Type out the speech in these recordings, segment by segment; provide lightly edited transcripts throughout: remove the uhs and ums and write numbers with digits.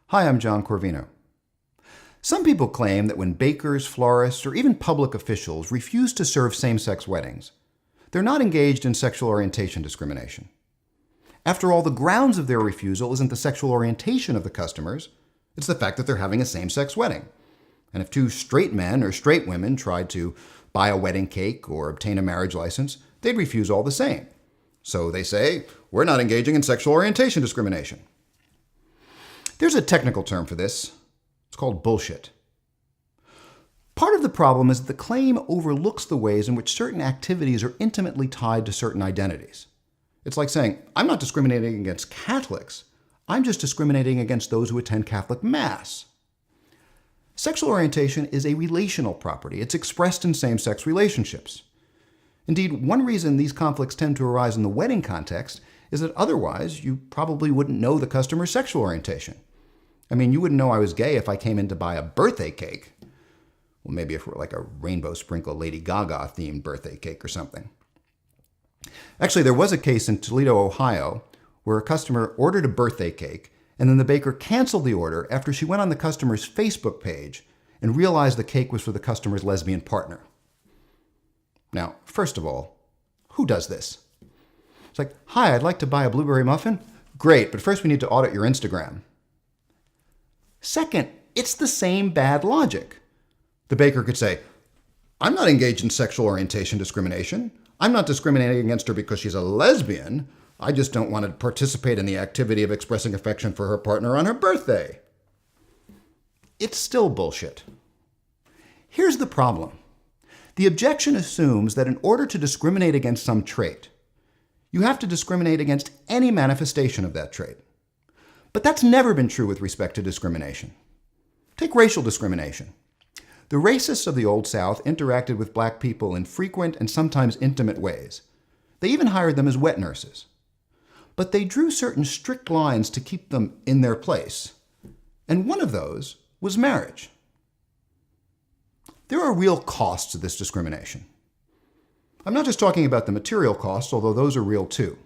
Hi, I'm John Corvino. Some people claim that when bakers, florists, or even public officials refuse to serve same-sex weddings, they're not engaged in sexual orientation discrimination. After all, the grounds of their refusal isn't the sexual orientation of the customers, it's the fact that they're having a same-sex wedding. And if two straight men or straight women tried to buy a wedding cake or obtain a marriage license, they'd refuse all the same. So they say, we're not engaging in sexual orientation discrimination. There's a technical term for this. It's called bullshit. Part of the problem is that the claim overlooks the ways in which certain activities are intimately tied to certain identities. It's like saying, I'm not discriminating against Catholics. I'm just discriminating against those who attend Catholic Mass. Sexual orientation is a relational property. It's expressed in same-sex relationships. Indeed, one reason these conflicts tend to arise in the wedding context is that otherwise you probably wouldn't know the customer's sexual orientation. I mean, you wouldn't know I was gay if I came in to buy a birthday cake. Well, maybe if it were like a rainbow sprinkle Lady Gaga themed birthday cake or something. Actually, there was a case in Toledo, Ohio, where a customer ordered a birthday cake, and then the baker canceled the order after she went on the customer's Facebook page and realized the cake was for the customer's lesbian partner. Now, first of all, who does this? It's like, hi, I'd like to buy a blueberry muffin. Great, but first we need to audit your Instagram. Second, it's the same bad logic. The baker could say, I'm not engaged in sexual orientation discrimination. I'm not discriminating against her because she's a lesbian. I just don't want to participate in the activity of expressing affection for her partner on her birthday. It's still bullshit. Here's the problem. The objection assumes that in order to discriminate against some trait, you have to discriminate against any manifestation of that trait. But that's never been true with respect to discrimination. Take racial discrimination. The racists of the Old South interacted with black people in frequent and sometimes intimate ways. They even hired them as wet nurses. But they drew certain strict lines to keep them in their place. And one of those was marriage. There are real costs to this discrimination. I'm not just talking about the material costs, although those are real too.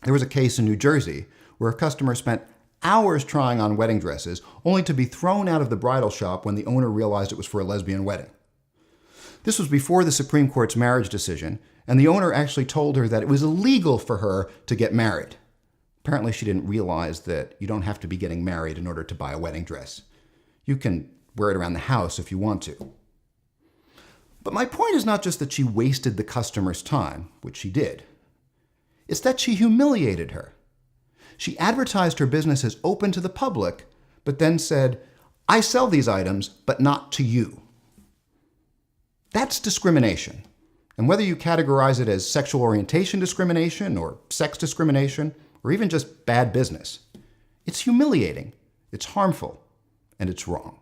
There was a case in New Jersey where a customer spent hours trying on wedding dresses, only to be thrown out of the bridal shop when the owner realized it was for a lesbian wedding. This was before the Supreme Court's marriage decision, and the owner actually told her that it was illegal for her to get married. Apparently she didn't realize that you don't have to be getting married in order to buy a wedding dress. You can wear it around the house if you want to. But my point is not just that she wasted the customer's time, which she did. It's that she humiliated her. She advertised her business as open to the public, but then said, I sell these items, but not to you. That's discrimination. And whether you categorize it as sexual orientation discrimination or sex discrimination, or even just bad business, it's humiliating, it's harmful, and it's wrong.